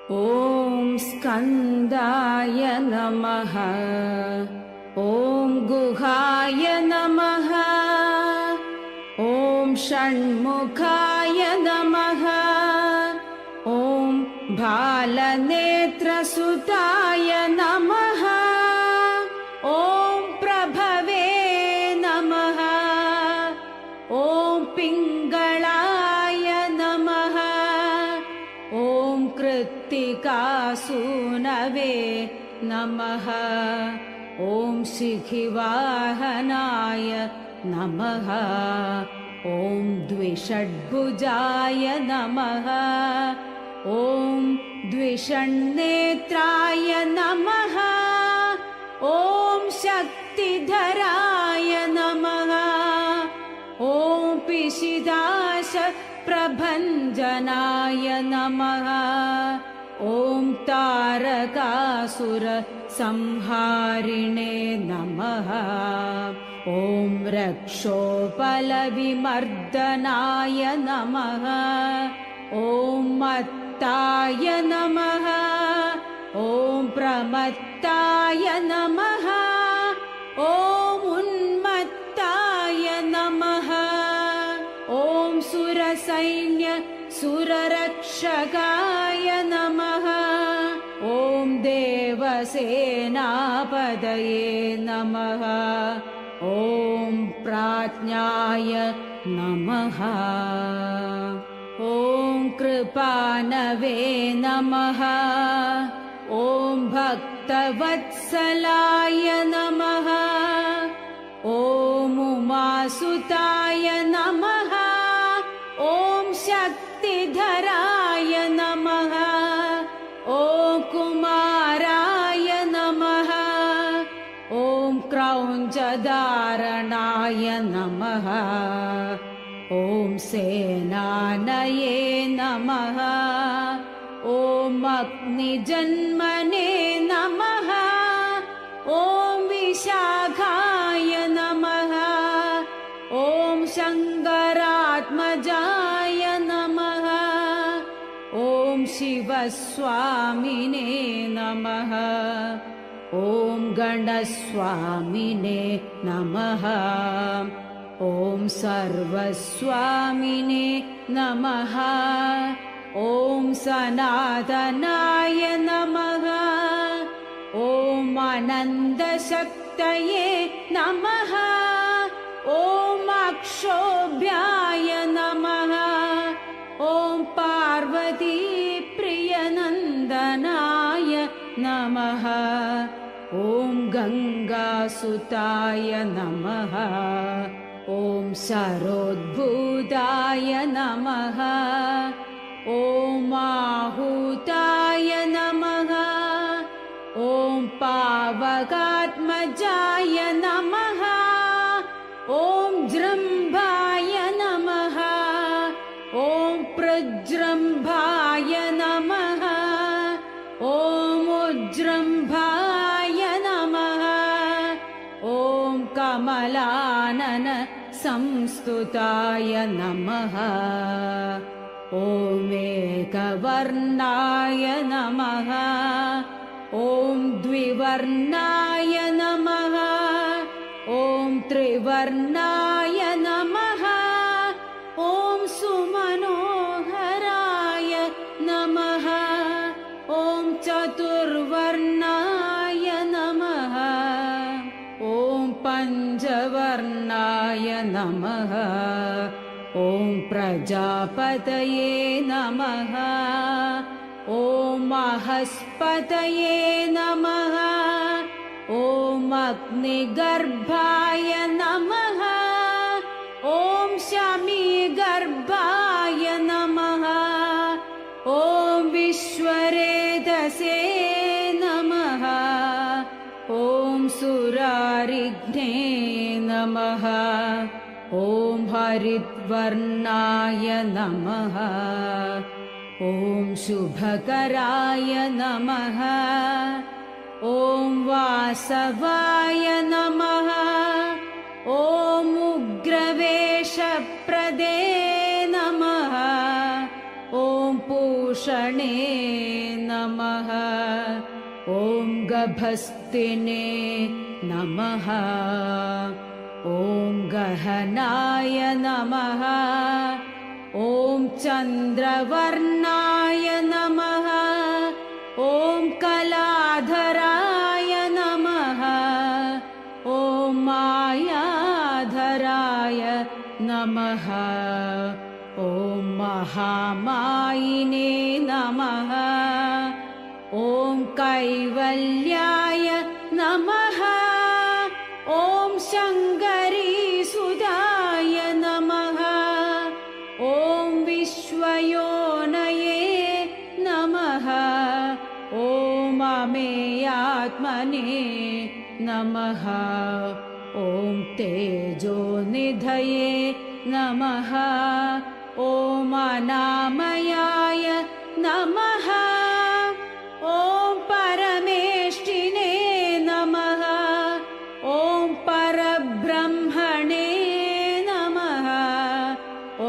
ॐ स्कन्दाय नमः। ॐ गुहाय नमः। ॐ षण्मुखाय नमः। ॐ बालनेत्रसुताय नमः। ॐ प्रभवे नमः। ॐ पिङ्गळाय नमः। ॐ कृत्तिकासूनवे नमः। ॐ शिखिवाहनाय नमः। ॐ द्विषड्भुजाय नमः। ॐ द्विषण्नेत्राय नमः। ॐ शक्तिधराय नमः। ॐ पिशिदाश प्रभञ्जनाय नमः। ॐ तारकासुर संहारिणे नमः। ॐ रक्षोपलविमर्दनाय नमः। ॐ मत्ताय नमः। ॐ प्रमत्ताय नमः। ॐ उन्मत्ताय नमः। ॐ सुरसैन्य सुररक्षकाय नमः। ॐ देवसेनापदये नमः। ॐ प्राज्ञाय नमः। ॐ कृपानवे नमः। ॐ भक्तवत्सलाय नमः। ॐ उमासुताय नमः। ॐ शक्तिधराय नमः। ॐ कुमाराय नमः। ॐ क्रौञ्चधारणाय नमः। ॐ सेनानये नमः। ॐ अग्निजन्मने नमः। ॐ विशाखाय नमः। ॐ शङ्करात्मजाय नमः। ॐ शिवस्वामिने नमः। ॐ गणस्वामिने नमः। ॐ सर्वस्वामिने नमः। ॐ सनातनाय नमः। ॐ अनन्दशक्तये नमः। ॐ अक्षोभ्याय नमः। ॐ पार्वतीप्रियनन्दनाय नमः। ॐ गङ्गासुताय नमः। ॐ सरोद्भूताय नमः। ॐ आहूताय नमः। ॐ पावकात्मजाय नमः। ॐ जृम्भाय नमः। ॐ प्रजृम्भाय नमः। ॐ उज्जृम्भाय नमः। ॐ कमलानन संस्तुताय नमः। ॐ एकवर्णाय नमः। ॐ द्विवर्णाय नमः। ॐ त्रिवर्णाय नमः। ॐ सुमनोहराय नमः। ॐ चतुर्वर्णाय नमः। ॐ पञ्चवर्णाय नमः। ॐ प्रजापतये नमः। ॐ महस्पतये नमः। ॐ अग्निगर्भाय नमः। ॐ शमीगर्भाय नमः। ॐ विश्वरेतसे नमः। ॐ सुरारिघ्ने नमः। ॐ हरिद्वर्णाय नमः। ॐ शुभकराय नमः। ॐ वासवाय नमः। ॐ उग्रवेशप्रदे नमः। ॐ पूषणे नमः। नमः। ॐ गभस्तिने नमः। ॐ गहनाय नमः। ॐ चन्द्रवर्णाय नमः। ॐ कलाधराय नमः। ॐ मायाधराय नमः। ॐ महामायिने नमः। ॐ कैवल्याय नमः। ॐ शङ्करीसुताय नमः। ॐ विश्वयोनये नमः। ॐ अमेयात्मने नमः। ॐ तेजोनिधये नमः। ॐ अनामयाय नमः। ॐ परमेष्टिने नमः। ॐ परब्रह्मणे नमः।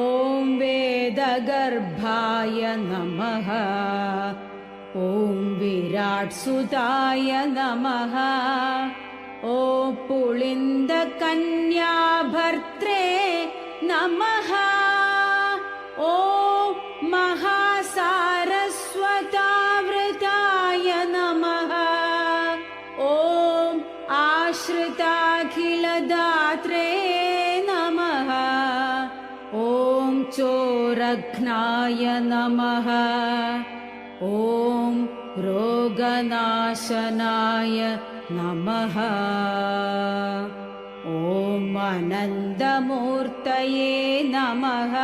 ॐ वेदगर्भाय नमः। ॐ विराट्सुताय नमः। ॐ पुलिन्दकन्याभर्त्रे नमः। ॐ महासारस्वतावृताय नमः। ॐ आश्रिताखिलदात्रे नमः। ॐ चोरघ्नाय नमः। ॐ रोगनाशनाय नमः। ॐ अनन्दमूर्तये नमः।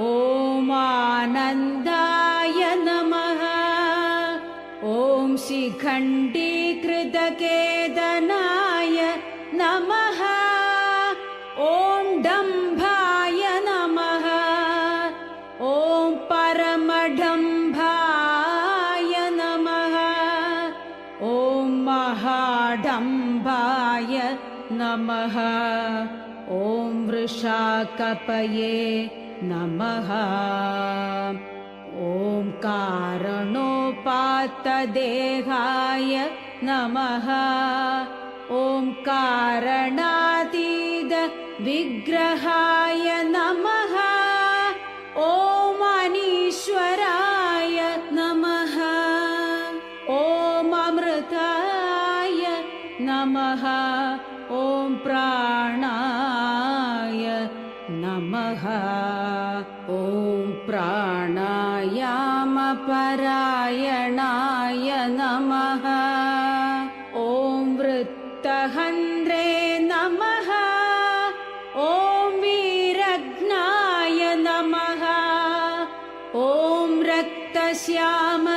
ॐ आनन्दाय नमः। ॐ शिखण्डीकृतकेतनाय नमः। ॐ डम्भाय नमः। ॐ परमडम्भाय नमः। ॐ महाडम्भाय नमः। ॐ वृषाकपये नमः। ॐ कारणोपात्तदेहाय नमः। ॐ कारणातीत विग्रहाय नमः। ॐ अनीश्वराय नमः। ॐ अमृताय नमः। ॐ प्राणाय नमः। ॐ प्राणायामपरायणाय नमः। ॐ वृत्तहन्त्रे नमः। ॐ वीरघ्नाय नमः। ॐ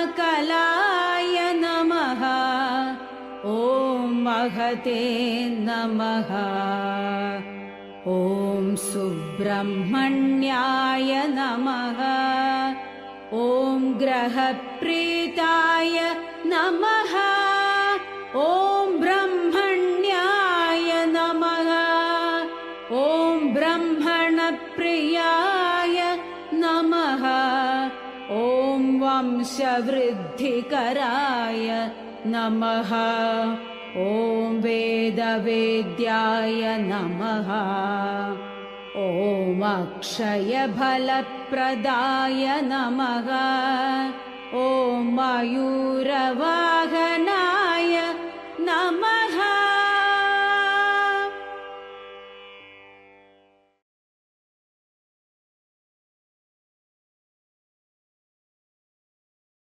रक्तश्यामकलाय नमः। ॐ महते नमः। ॐ सुब्रह्मण्याय नमः। ॐ ग्रहप्रीताय नमः। ॐ ब्रह्मण्याय नमः। ॐ ब्रह्मणप्रियाय नमः। ॐ वंशवृद्धिकराय नमः। ॐ वेदवेद्याय नमः। ॐ अक्षयफलप्रदाय नमः। ॐ मयूरवाहनाय